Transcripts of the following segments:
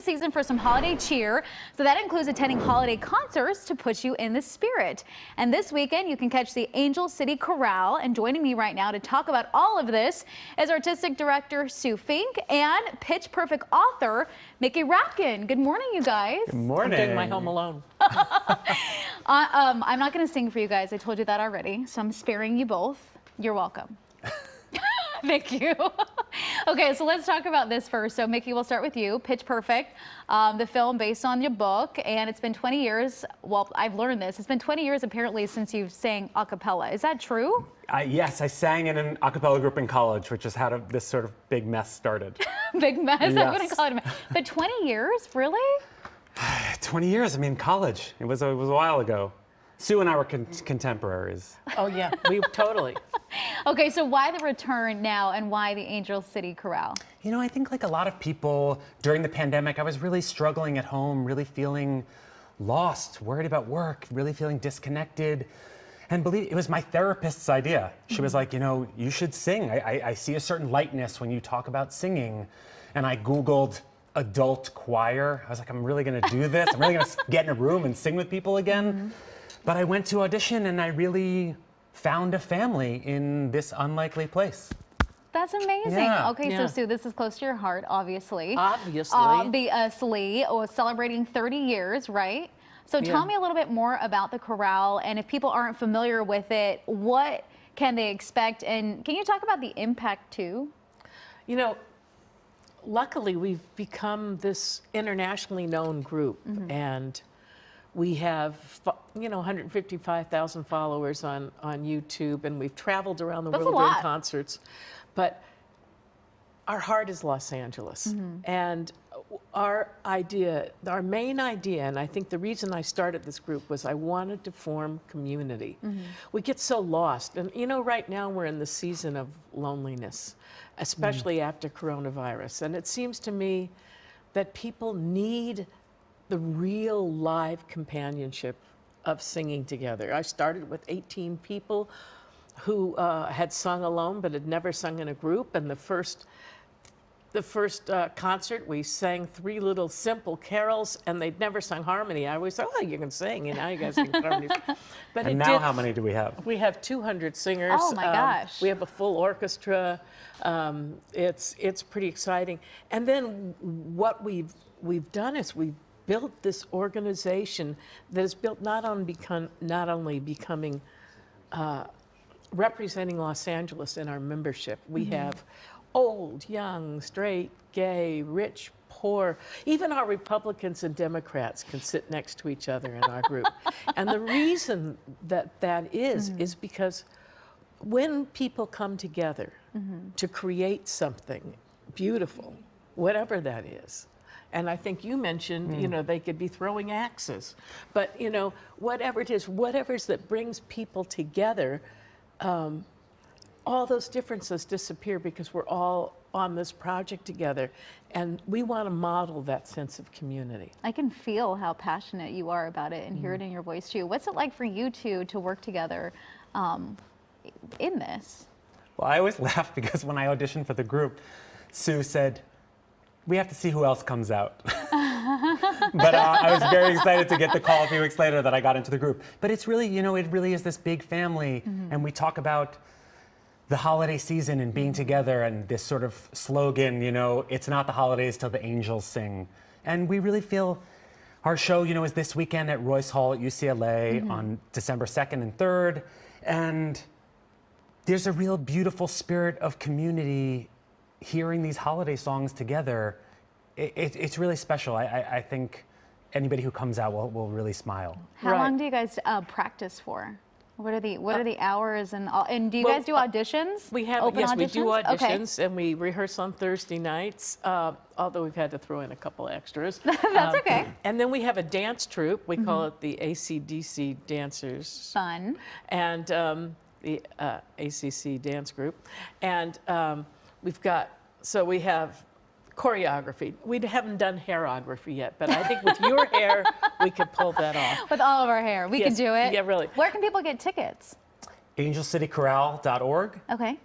Season for some holiday cheer, so that includes attending holiday concerts to put you in the spirit. And this weekend you can catch the Angel City Chorale, and joining me right now to talk about all of this is artistic director Fink and Pitch Perfect author Mickey Rapkin. Good morning, you guys. Good morning. I'm doing my Home Alone. I'm not going to sing for you guys. I told you that already, so I'm sparing you both. You're welcome. Thank you. Okay, so let's talk about this first. So, Mickey, we'll start with you. Pitch Perfect, the film based on your book, and it's been 20 years. Well, I've learned this. It's been 20 years, apparently, since you've sang a cappella. Is that true? Yes, I sang in an a cappella group in college, which is how this sort of big mess started. Big mess? Yes. I wouldn't call it a mess. But 20 years? Really? 20 years. I mean, college. It was a while ago. Sue and I were contemporaries. Oh, yeah, we totally. Okay, so why the return now, and why the Angel City Chorale? You know, I think like a lot of people during the pandemic, I was really struggling at home, really feeling lost, worried about work, really feeling disconnected. And believe it was my therapist's idea. She was like, you know, you should sing. I see a certain lightness when you talk about singing. And I Googled adult choir. I was like, I'm really gonna do this. I'm really gonna get in a room and sing with people again. But I went to audition and I really found a family in this unlikely place. That's amazing. Yeah. Okay, Yeah. so Sue, this is close to your heart, obviously. Obviously. Celebrating 30 years, right? So tell Yeah. me a little bit more about the chorale, and if people aren't familiar with it, what can they expect? And can you talk about the impact too? You know, luckily we've become this internationally known group, and we have, 155,000 followers on YouTube, and we've traveled around the That's world a doing lot. concerts. But our heart is Los Angeles, and our main idea, and I think the reason I started this group was I wanted to form community. We get so lost, and you know, right now we're in the season of loneliness, especially after coronavirus, and it seems to me that people need the real live companionship of singing together. I started with 18 people who had sung alone but had never sung in a group, and the first concert we sang 3 little simple carols, and they'd never sung harmony. I always thought, oh, you can sing, you guys can harmony. But And now how many do we have? We have 200 singers. Oh my gosh. We have a full orchestra. It's pretty exciting. And then what we've done is we've built this organization that is built not only becoming representing Los Angeles in our membership. We have old, young, straight, gay, rich, poor. Even our Republicans and Democrats can sit next to each other in our group. And the reason that is because when people come together to create something beautiful, whatever that is, and I think you mentioned, they could be throwing axes, but whatever it is, that brings people together, all those differences disappear because we're all on this project together, and we want to model that sense of community. I can feel how passionate you are about it and hear it in your voice too. What's it like for you two to work together in this? Well, I always laugh because when I auditioned for the group, Sue said, we have to see who else comes out. But I was very excited to get the call a few weeks later that I got into the group. But it's really, it really is this big family, and we talk about the holiday season and being together, and this sort of slogan, it's not the holidays till the angels sing. And we really feel our show, is this weekend at Royce Hall at UCLA on December 2nd and 3rd. And there's a real beautiful spirit of community hearing these holiday songs together. It's really special. I think anybody who comes out will really smile. How long do you guys practice for? What are the hours and do you guys do auditions? We have, Open yes, auditions? we do auditions, Okay. and we rehearse on Thursday nights, although we've had to throw in a couple extras. That's okay. And then we have a dance troupe. We call it the ACDC Dancers. Fun. And the ACC Dance Group. And we have choreography. We haven't done hairography yet, but I think with your hair, we could pull that off. With all of our hair, we can do it. Yeah, really. Where can people get tickets? angelcitychorale.org. Okay.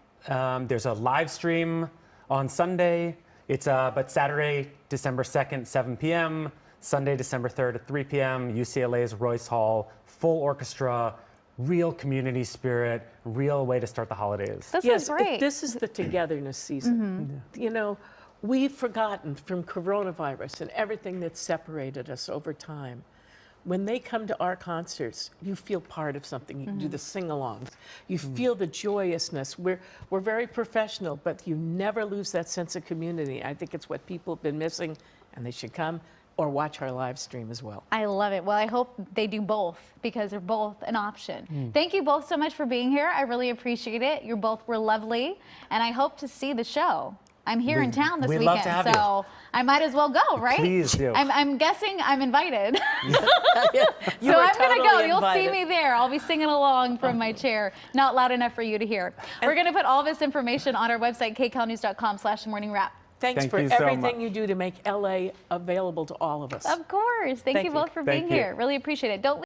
There's a live stream on Sunday. But Saturday, December 2nd, 7 p.m., Sunday, December 3rd at 3 p.m., UCLA's Royce Hall, full orchestra, real community spirit, real way to start the holidays. This Yes, is great. this is the togetherness season. You know, we've forgotten from coronavirus and everything that's separated us over time. When they come to our concerts, you feel part of something. You do the sing-alongs. You feel the joyousness. We're very professional, but you never lose that sense of community. I think it's what people have been missing, and they should come or watch our live stream as well. I love it. Well, I hope they do both because they're both an option. Thank you both so much for being here. I really appreciate it. You both were lovely, and I hope to see the show. I'm here in town this we'd weekend, love to have so I might as well go, right? Please do. I'm guessing I'm invited. You So are I'm going to go. totally You'll see invited. me there. I'll be singing along from my chair. Not loud enough for you to hear. We're going to put all this information on our website, kcalnews.com/morningwrap. Thanks Thank for you so everything much. you do to make LA available to all of us. Of course. Thank you you. both for Thank being you. here. Really appreciate it. Don't